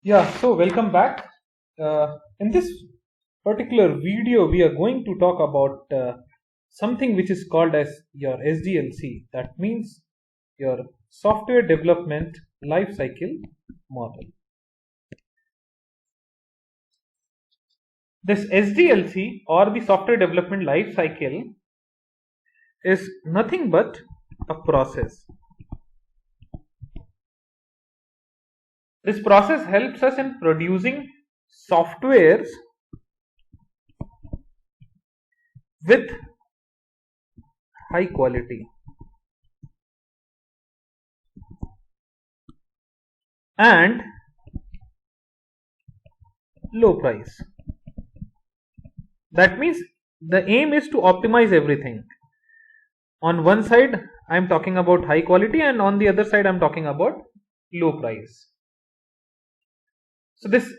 Yeah, so welcome back. In this particular video, we are going to talk about something which is called as your SDLC. That means your software development life cycle model. This SDLC or the software development life cycle is nothing but a process. This process helps us in producing softwares with high quality and low price. That means the aim is to optimize everything. On one side I am talking about high quality, and on the other side I am talking about low price. So this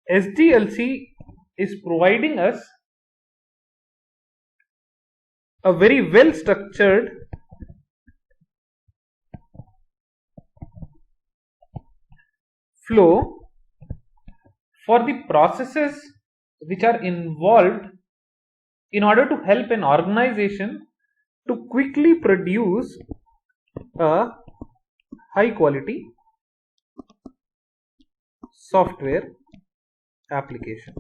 SDLC is providing us a very well structured flow for the processes which are involved in order to help an organization to quickly produce a high quality software application,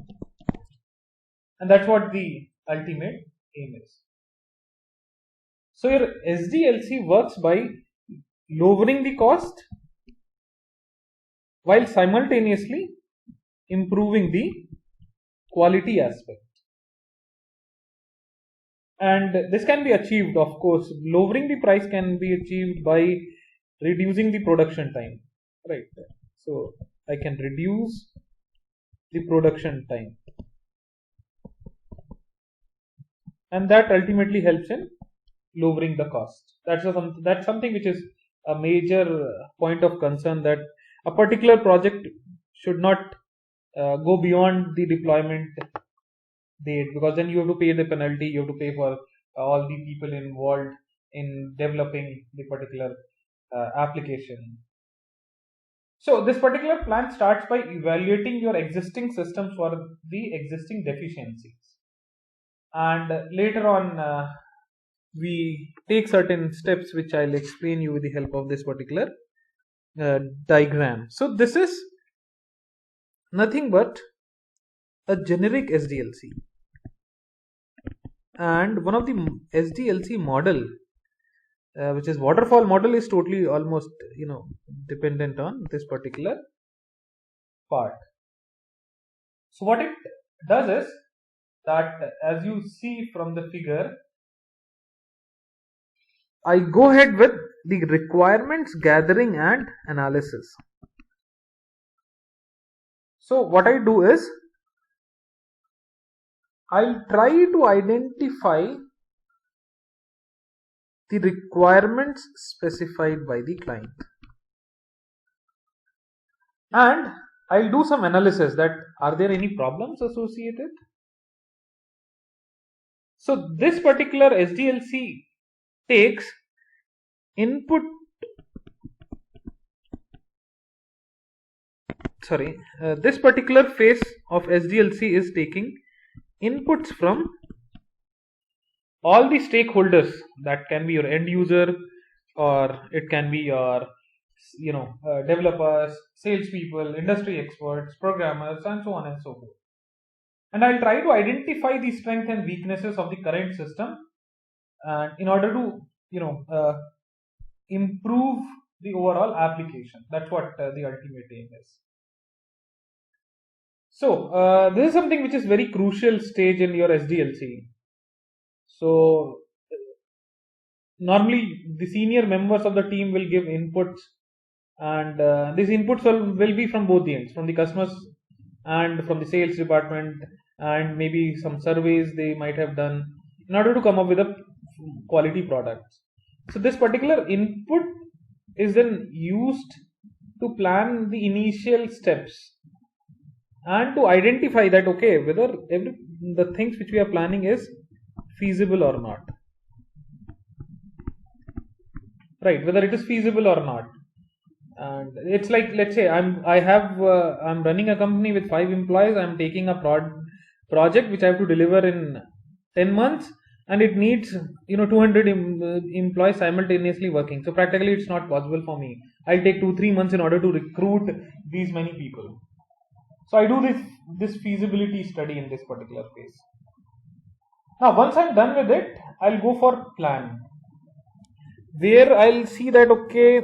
and that's what the ultimate aim is. So your SDLC works by lowering the cost while simultaneously improving the quality aspect, and this can be achieved, of course. Lowering the price can be achieved by reducing the production time, right? So I can reduce the production time, and that ultimately helps in lowering the cost. That's something which is a major point of concern, that a particular project should not go beyond the deployment date, because then you have to pay the penalty, you have to pay for all the people involved in developing the particular application. So this particular plan starts by evaluating your existing systems for the existing deficiencies, and later on we take certain steps which I'll explain you with the help of this particular diagram. So this is nothing but a generic SDLC, and one of the SDLC model which is waterfall model is totally almost dependent on this particular part. So what it does is that, as you see from the figure, I go ahead with the requirements gathering and analysis. So what I do is I'll try to identify the requirements specified by the client, and I'll do some analysis that are there any problems associated. So this particular SDLC takes input this particular phase of SDLC is taking inputs from all the stakeholders. That can be your end user, or it can be your developers, salespeople, industry experts, programmers, and so on and so forth. And I'll try to identify the strengths and weaknesses of the current system, and in order to improve the overall application. That's what the ultimate aim is. So this is something which is very crucial stage in your SDLC. So normally the senior members of the team will give inputs, and these inputs will be from both the ends, from the customers and from the sales department, and maybe some surveys they might have done in order to come up with a quality product. So this particular input is then used to plan the initial steps and to identify that, okay, whether the things which we are planning is feasible or not, right? Whether it is feasible or not. And it's like, let's say I'm running a company with 5 employees. I'm taking a project which I have to deliver in 10 months, and it needs 200 employees simultaneously working. So practically it's not possible for me. I'll take 2-3 months in order to recruit these many people. So I do this feasibility study in this particular phase. Now once I'm done with it, I'll go for plan, where I'll see that okay,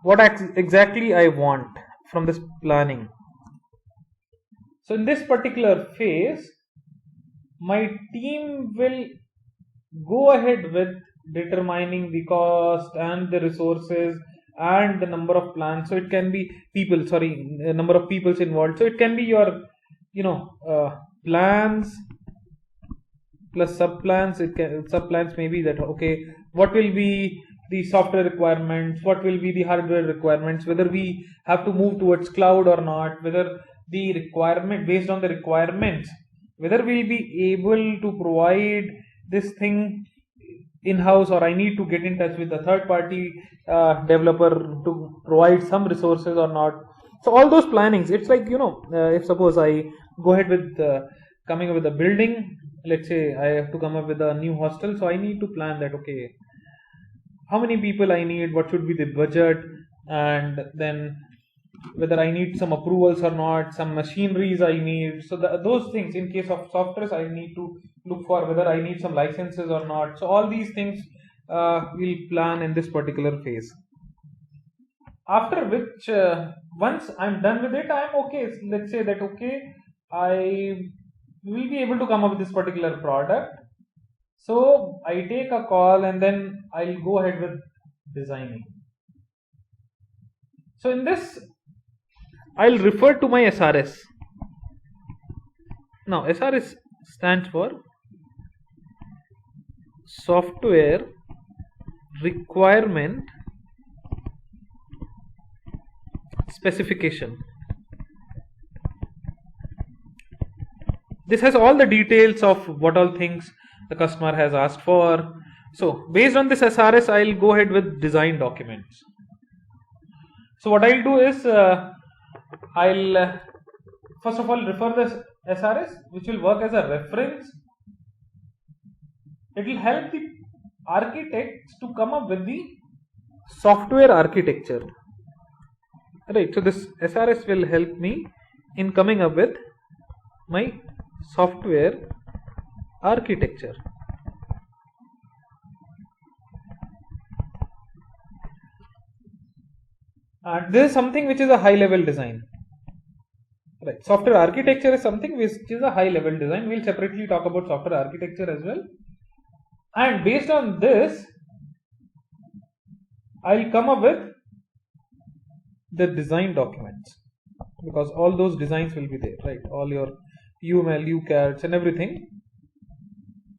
what exactly I want from this planning. So in this particular phase, my team will go ahead with determining the cost and the resources and the number of plans. So it can be number of peoples involved. So it can be your plans plus sub-plans. Sub-plans may be that okay, what will be the software requirements, what will be the hardware requirements, whether we have to move towards cloud or not, whether the requirement, based on the requirements, whether we'll be able to provide this thing in-house, or I need to get in touch with a third-party developer to provide some resources or not. So all those plannings, it's like if suppose I go ahead with coming up with a building, let's say I have to come up with a new hostel, so I need to plan that okay, how many people I need, what should be the budget, and then whether I need some approvals or not, some machineries I need. So those things, in case of softwares, I need to look for whether I need some licenses or not. So all these things we'll plan in this particular phase. After which, once I'm done with it, I'm okay. Let's say that okay, I will be able to come up with this particular product. So I take a call and then I'll go ahead with designing. So in this, I'll refer to my SRS. Now SRS stands for Software Requirement Specification. This has all the details of what all things the customer has asked for. So based on this SRS, I'll go ahead with design documents. So what I'll do is I'll first of all refer this SRS, which will work as a reference. It will help the architects to come up with the software architecture. Right, so this SRS will help me in coming up with my software architecture. And this is something which is a high level design. Right, software architecture is something which is a high level design. We'll separately talk about software architecture as well. And based on this, I'll come up with the design documents, because all those designs will be there, right? All your UML, UCADs and everything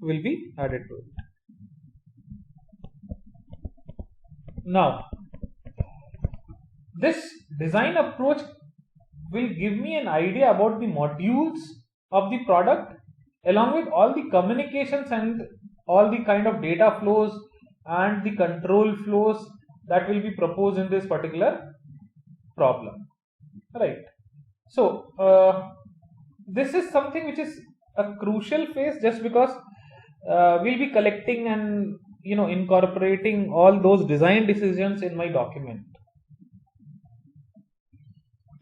will be added to it. Now, this design approach will give me an idea about the modules of the product, along with all the communications and all the kind of data flows and the control flows that will be proposed in this particular problem, right? So this is something which is a crucial phase, just because we'll be collecting and incorporating all those design decisions in my document.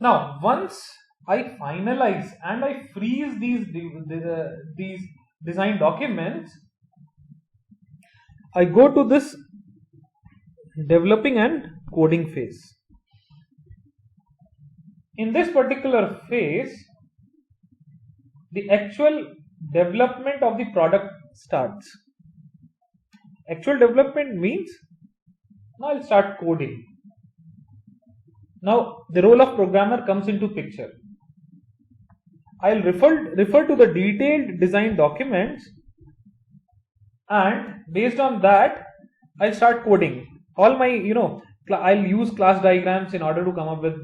Now once I finalize and I freeze these design documents, I go to this developing and coding phase. In this particular phase, the actual development of the product starts. Actual development means now I'll start coding. Now the role of programmer comes into picture. I'll refer to the detailed design documents, and based on that I'll start coding. All my I'll use class diagrams in order to come up with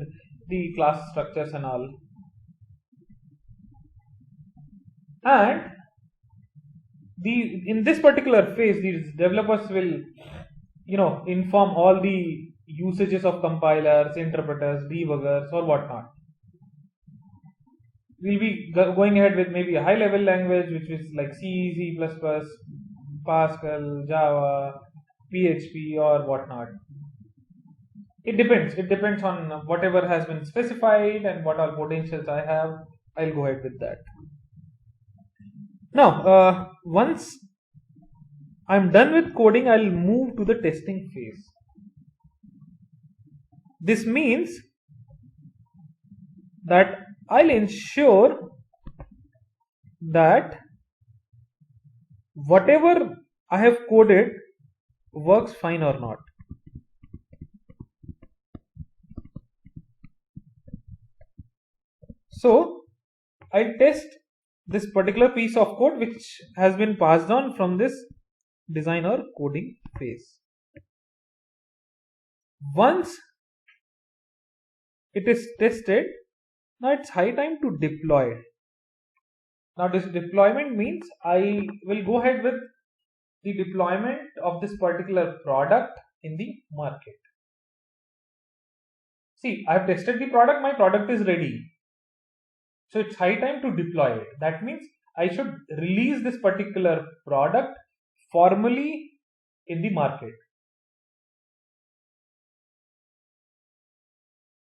the class structures and all. And in this particular phase, these developers will inform all the usages of compilers, interpreters, debuggers, or whatnot. We'll be going ahead with maybe a high level language which is like C, C++, Pascal, Java, PHP, or whatnot. It depends on whatever has been specified and what all potentials I have. I'll go ahead with that. Now, once I'm done with coding, I'll move to the testing phase. This means that I'll ensure that whatever I have coded works fine or not. So I'll test this particular piece of code which has been passed on from this design or coding phase. Once it is tested, now it's high time to deploy. Now this deployment means I will go ahead with the deployment of this particular product in the market. See, I have tested the product, my product is ready. So it's high time to deploy it. That means I should release this particular product formally in the market.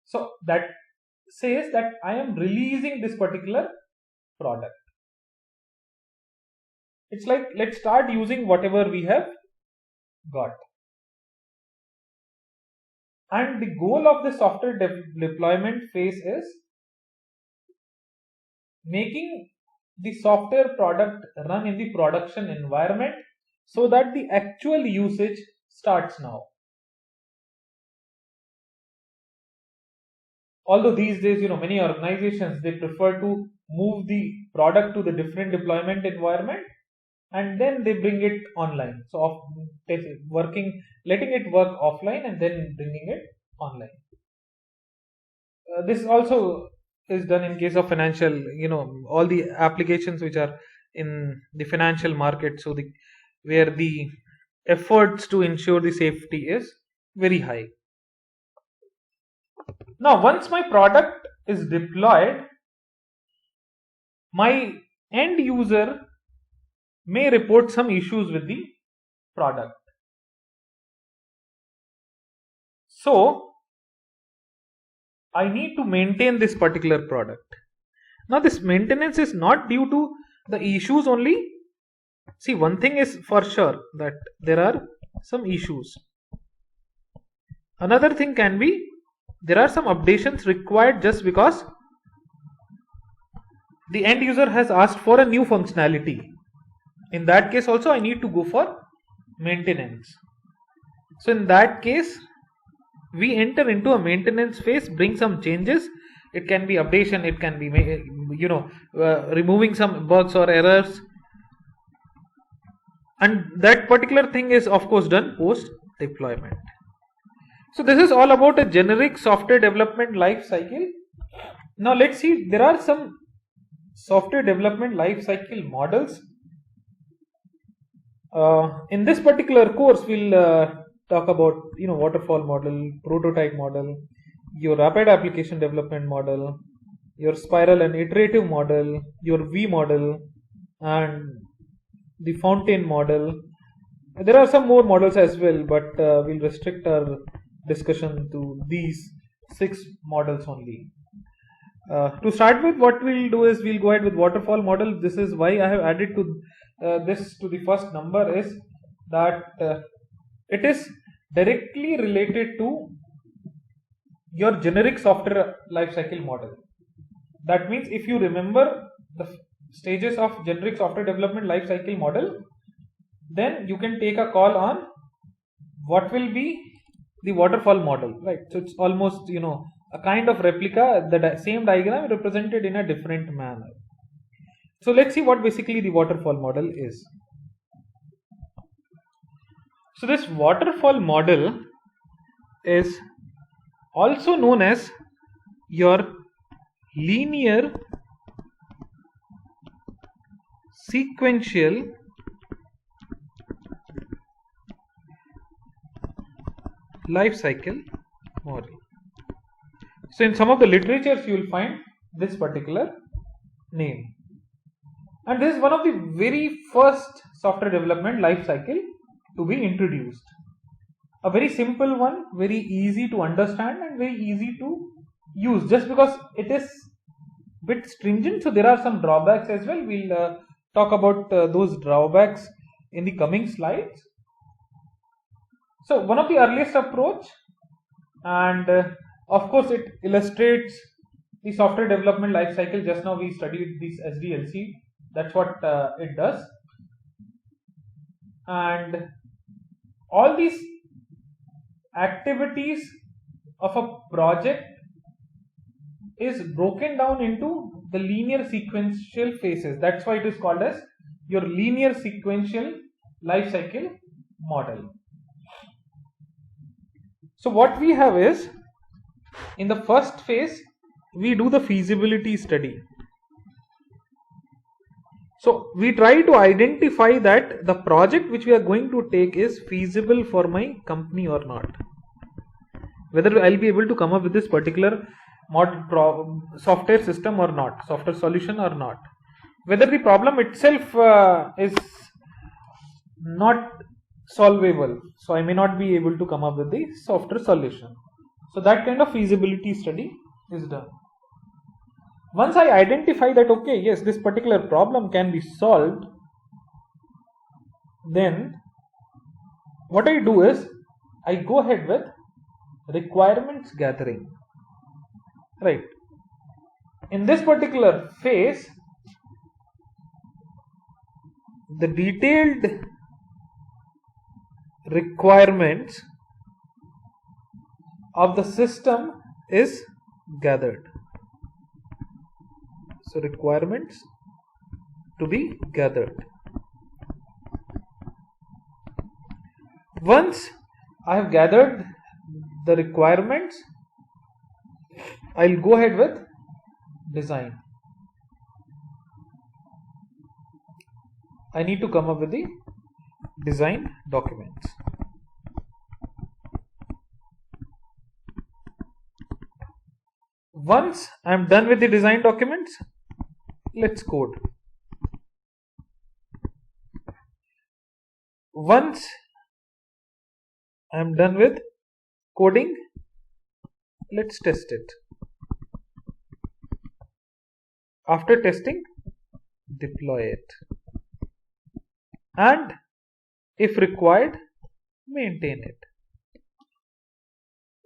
So that says that I am releasing this particular product. It's like, let's start using whatever we have got. And the goal of the software deployment phase is making the software product run in the production environment so that the actual usage starts now. Although these days, many organizations, they prefer to move the product to the different deployment environment and then they bring it online. So letting it work offline and then bringing it online. This also is done in case of financial, all the applications which are in the financial market. So where the efforts to ensure the safety is very high. Now, once my product is deployed, my end user may report some issues with the product. So I need to maintain this particular product. Now this maintenance is not due to the issues only. See, one thing is for sure that there are some issues. Another thing can be there are some updations required just because the end user has asked for a new functionality. In that case also I need to go for maintenance. So in that case we enter into a maintenance phase, bring some changes. It can be updation, it can be removing some bugs or errors, and that particular thing is of course done post deployment. So this is all about a generic software development life cycle. Now let's see, there are some software development life cycle models. In this particular course we'll talk about waterfall model, prototype model, your rapid application development model, your spiral and iterative model, your V model, and the fountain model. There are some more models as well, but we'll restrict our discussion to these 6 models only. To start with, what we'll do is we'll go ahead with waterfall model. This is why I have added to this to the first number, is that it is directly related to your generic software lifecycle model. That means if you remember the stages of generic software development lifecycle model, then you can take a call on what will be the waterfall model, right? So it's almost a kind of replica, the same diagram represented in a different manner. So let's see what basically the waterfall model is. So this waterfall model is also known as your linear sequential life cycle Mori. So in some of the literatures you will find this particular name. And this is one of the very first software development life cycle to be introduced. A very simple one, very easy to understand and very easy to use. Just because it is a bit stringent, so there are some drawbacks as well. We'll talk about those drawbacks in the coming slides. So one of the earliest approach, and of course it illustrates the software development life cycle. Just now we studied this SDLC. That's what it does. And all these activities of a project is broken down into the linear sequential phases. That's why it is called as your linear sequential life cycle model. So what we have is, in the first phase we do the feasibility study. So we try to identify that the project which we are going to take is feasible for my company or not. Whether I'll be able to come up with this particular software system or not, software solution or not. Whether the problem itself is not solvable, so I may not be able to come up with the software solution. So that kind of feasibility study is done. Once I identify that, okay, yes, this particular problem can be solved, then what I do is I go ahead with requirements gathering. Right. In this particular phase, the detailed requirements of the system is gathered. So requirements to be gathered. Once I have gathered the requirements, I'll go ahead with design. I need to come up with the design documents. Once I'm done with the design documents, let's code. Once I'm done with coding, let's test it. After testing, deploy it. And if required, maintain it.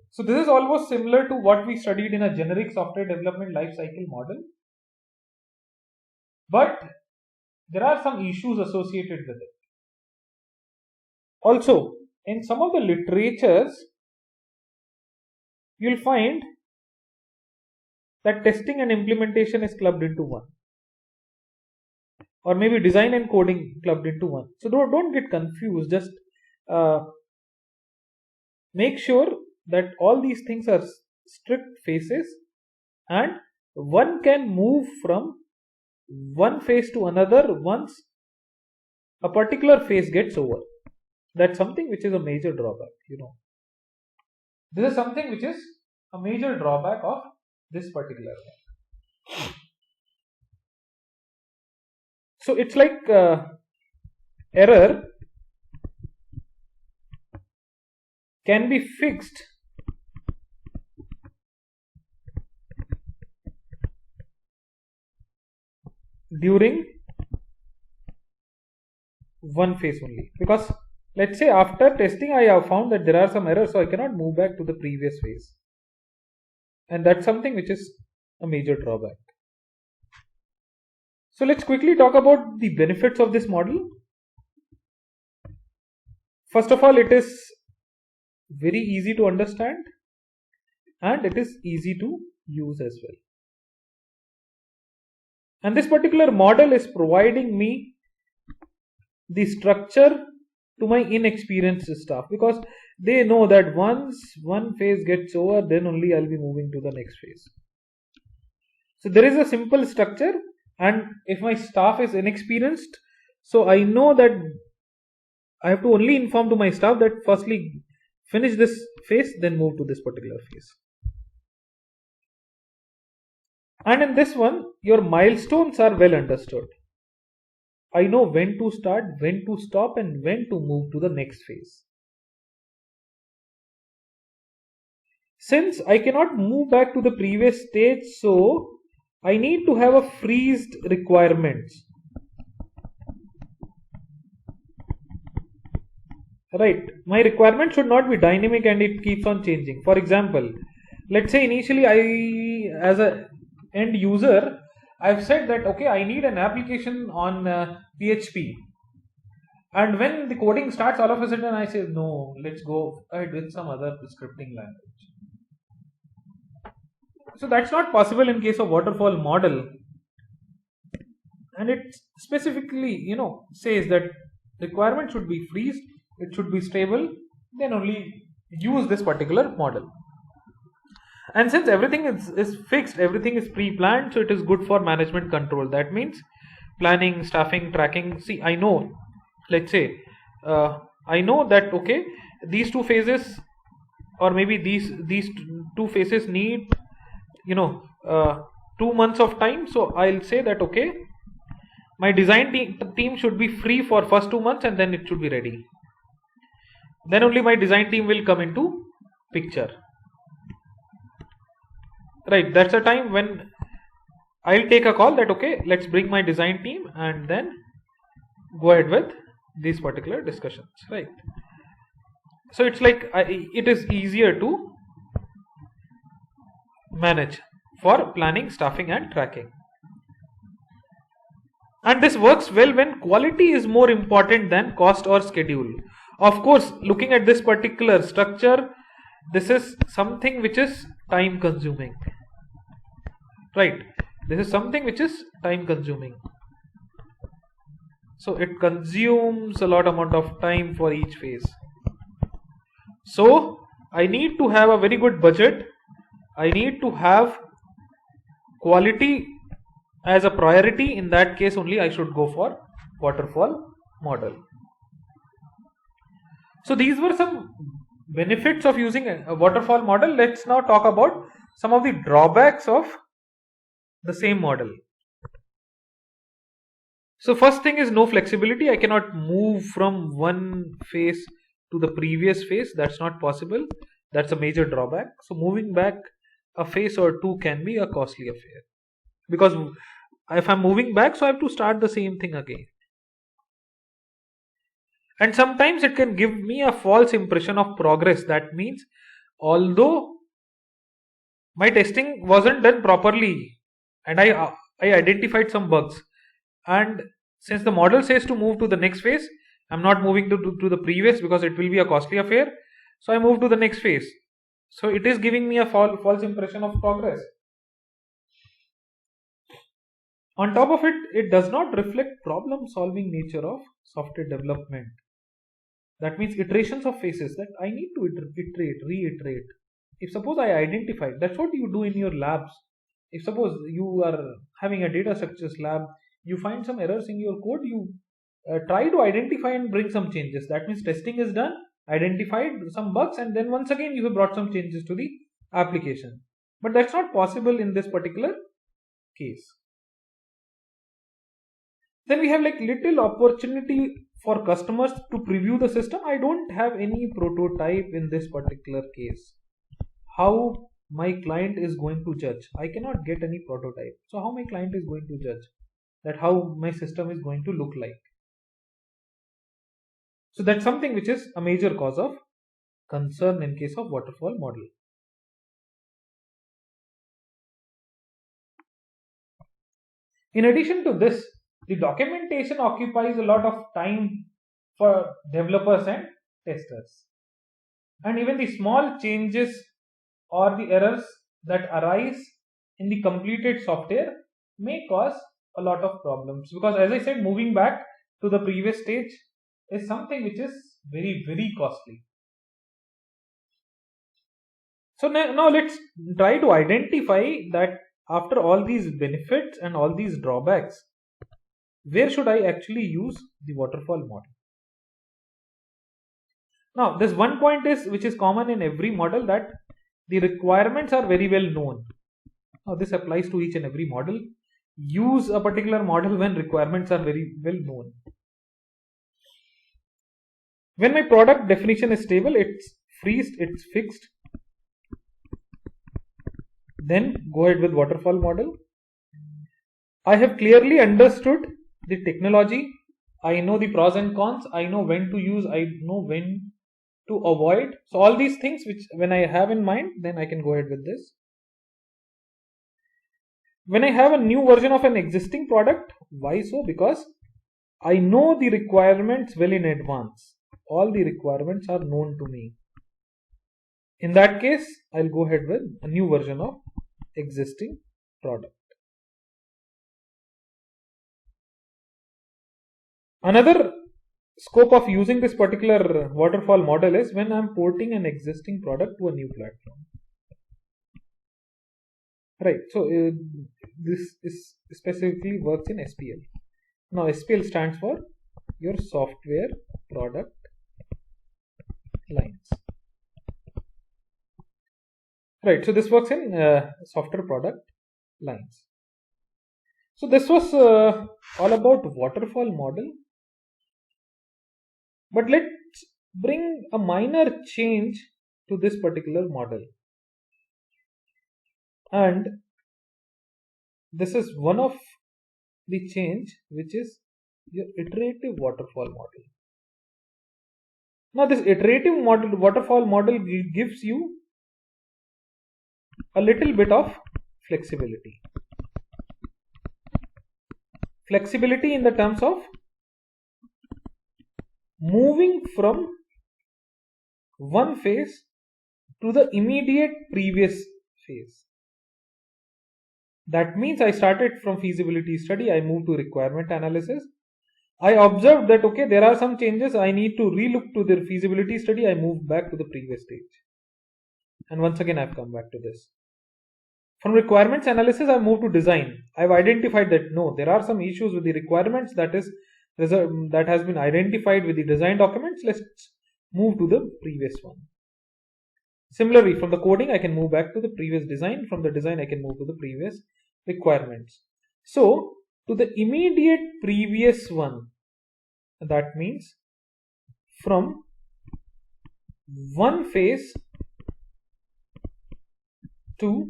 So this is almost similar to what we studied in a generic software development lifecycle model. But there are some issues associated with it. Also, in some of the literatures, you'll find that testing and implementation is clubbed into one. Or maybe design and coding clubbed into one. So don't get confused. Just make sure that all these things are strict phases, and one can move from one phase to another once a particular phase gets over. That's something which is a major drawback, This is something which is a major drawback of this particular one. So it's like error can be fixed during one phase only, because let's say after testing I have found that there are some errors, so I cannot move back to the previous phase, and that's something which is a major drawback. So let's quickly talk about the benefits of this model. First of all, it is very easy to understand and it is easy to use as well. And this particular model is providing me the structure to my inexperienced staff, because they know that once one phase gets over, then only I'll be moving to the next phase. So there is a simple structure, and if my staff is inexperienced, so I know that I have to only inform to my staff that finish this phase, then move to this particular phase. And in this one, your milestones are well understood. I know when to start, when to stop, and when to move to the next phase. Since I cannot move back to the previous stage, so I need to have a freezed requirements. Right, my requirement should not be dynamic and it keeps on changing. For example, let's say initially I, as a end user, I've said that okay, I need an application on PHP, and when the coding starts, all of a sudden I say no, let's go ahead with some other scripting language. So that's not possible in case of waterfall model, and it specifically says that requirement should be freezed, it should be stable, then only use this particular model. And since everything is fixed, everything is pre-planned, so it is good for management control. That means planning, staffing, tracking. See, I know, let's say, I know that okay, these two phases, or maybe these two phases need 2 months of time. So I'll say that okay, my design team should be free for first 2 months, and then it should be ready. Then only my design team will come into picture. Right, that's a time when I'll take a call that okay, let's bring my design team and then go ahead with these particular discussions. Right. So it's like it is easier to manage for planning, staffing, and tracking. And this works well when quality is more important than cost or schedule. Of course, looking at this particular structure, this is something which is time consuming. Right, this is something which is time consuming. So it consumes a lot amount of time for each phase. So I need to have a very good budget. I need to have quality as a priority. In that case only I should go for waterfall model. So these were some benefits of using a waterfall model. Let's now talk about some of the drawbacks of the same model. So first thing is no flexibility. I cannot move from one phase to the previous phase. That's not possible. That's a major drawback. So moving back a phase or two can be a costly affair, because if I'm moving back, so I have to start the same thing again. And sometimes it can give me a false impression of progress. That means although my testing wasn't done properly and I identified some bugs, and since the model says to move to the next phase, I'm not moving to the previous because it will be a costly affair. So I move to the next phase. So it is giving me a false impression of progress. On top of it, it does not reflect problem solving nature of software development. That means iterations of phases that I need to iterate, reiterate. If suppose I identify, that's what you do in your labs. If suppose you are having a data structures lab, you find some errors in your code, you try to identify and bring some changes. That means testing is done, identified some bugs, and then once again you have brought some changes to the application. But that's not possible in this particular case. Then we have like little opportunity for customers to preview the system. I don't have any prototype in this particular case. How my client is going to judge? I cannot get any prototype. So how my client is going to judge that how my system is going to look like? So that's something which is a major cause of concern in case of waterfall model. In addition to this, the documentation occupies a lot of time for developers and testers. And even the small changes or the errors that arise in the completed software may cause a lot of problems, because as I said, moving back to the previous stage is something which is very, very costly. So now let's try to identify that after all these benefits and all these drawbacks, where should I actually use the waterfall model? Now this one point is which is common in every model, that the requirements are very well known. Now this applies to each and every model. Use a particular model when requirements are very well known. When my product definition is stable, it's freezed, it's fixed, then go ahead with waterfall model. I have clearly understood the technology. I know the pros and cons. I know when to use. I know when to avoid. So all these things which when I have in mind, then I can go ahead with this. When I have a new version of an existing product, why so? Because I know the requirements well in advance. All the requirements are known to me. In that case, I'll go ahead with a new version of existing product. Another scope of using this particular waterfall model is when I'm porting an existing product to a new platform. Right, so this is specifically works in SPL. Now SPL stands for your software product lines. Right, so this works in software product lines. So this was all about waterfall model. But let's bring a minor change to this particular model. And this is one of the change, which is your iterative waterfall model. Now this iterative model, waterfall model gives you a little bit of flexibility. Flexibility in the terms of moving from one phase to the immediate previous phase. That means I started from feasibility study, I moved to requirement analysis. I observed that okay, there are some changes, I need to relook to the feasibility study, I moved back to the previous stage. And once again I've come back to this. From requirements analysis I moved to design. I've identified that no, there are some issues with the requirements that has been identified with the design documents. Let's move to the previous one. Similarly, from the coding I can move back to the previous design. From the design I can move to the previous requirements. So to the immediate previous one, that means from one phase to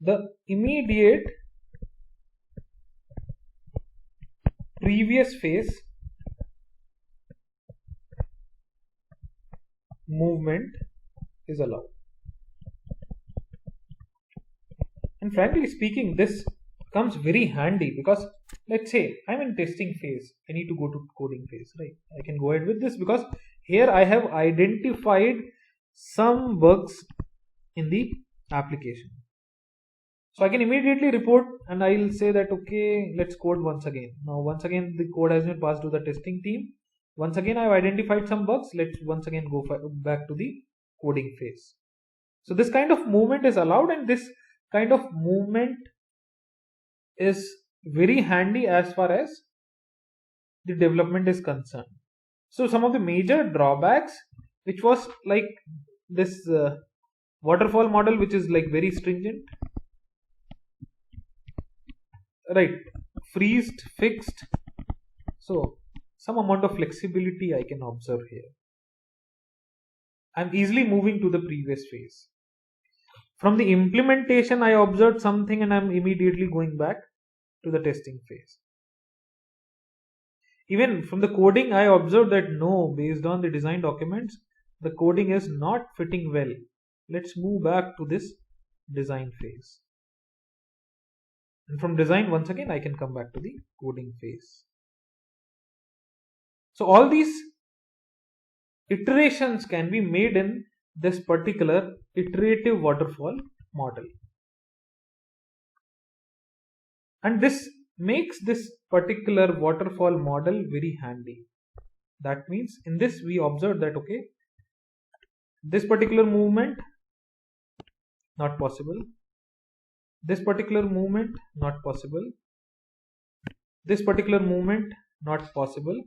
the immediate previous phase movement is allowed. And frankly speaking, this comes very handy because let's say I'm in testing phase, I need to go to coding phase, right? I can go ahead with this because here I have identified some bugs in the application. So I can immediately report and I'll say that okay, let's code once again. Now once again the code has been passed to the testing team. Once again I've identified some bugs. Let's once again go back to the coding phase. So this kind of movement is allowed, and this kind of movement is very handy as far as the development is concerned. So some of the major drawbacks, which was like this waterfall model, which is like very stringent, right, freezed, fixed. So some amount of flexibility I can observe here. I'm easily moving to the previous phase. From the implementation I observed something and I'm immediately going back to the testing phase. Even from the coding I observed that no, based on the design documents, the coding is not fitting well. Let's move back to this design phase. And from design once again I can come back to the coding phase. So all these iterations can be made in this particular iterative waterfall model. And this makes this particular waterfall model very handy. That means in this we observe that okay, this particular movement not possible, this particular movement not possible, this particular movement not possible.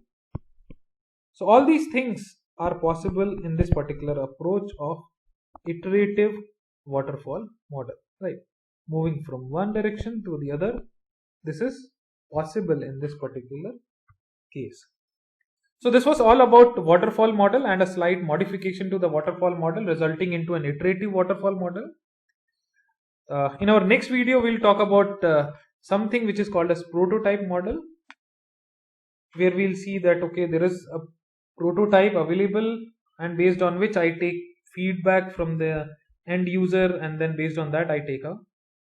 So all these things are possible in this particular approach of iterative waterfall model, right? Moving from one direction to the other, this is possible in this particular case. So this was all about waterfall model and a slight modification to the waterfall model resulting into an iterative waterfall model. In our next video, we'll talk about something which is called as prototype model, where we'll see that okay, there is a prototype available, and based on which I take feedback from the end user, and then based on that I take a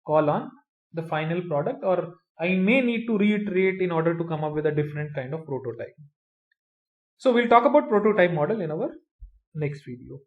call on the final product, or I may need to reiterate in order to come up with a different kind of prototype. So we'll talk about prototype model in our next video.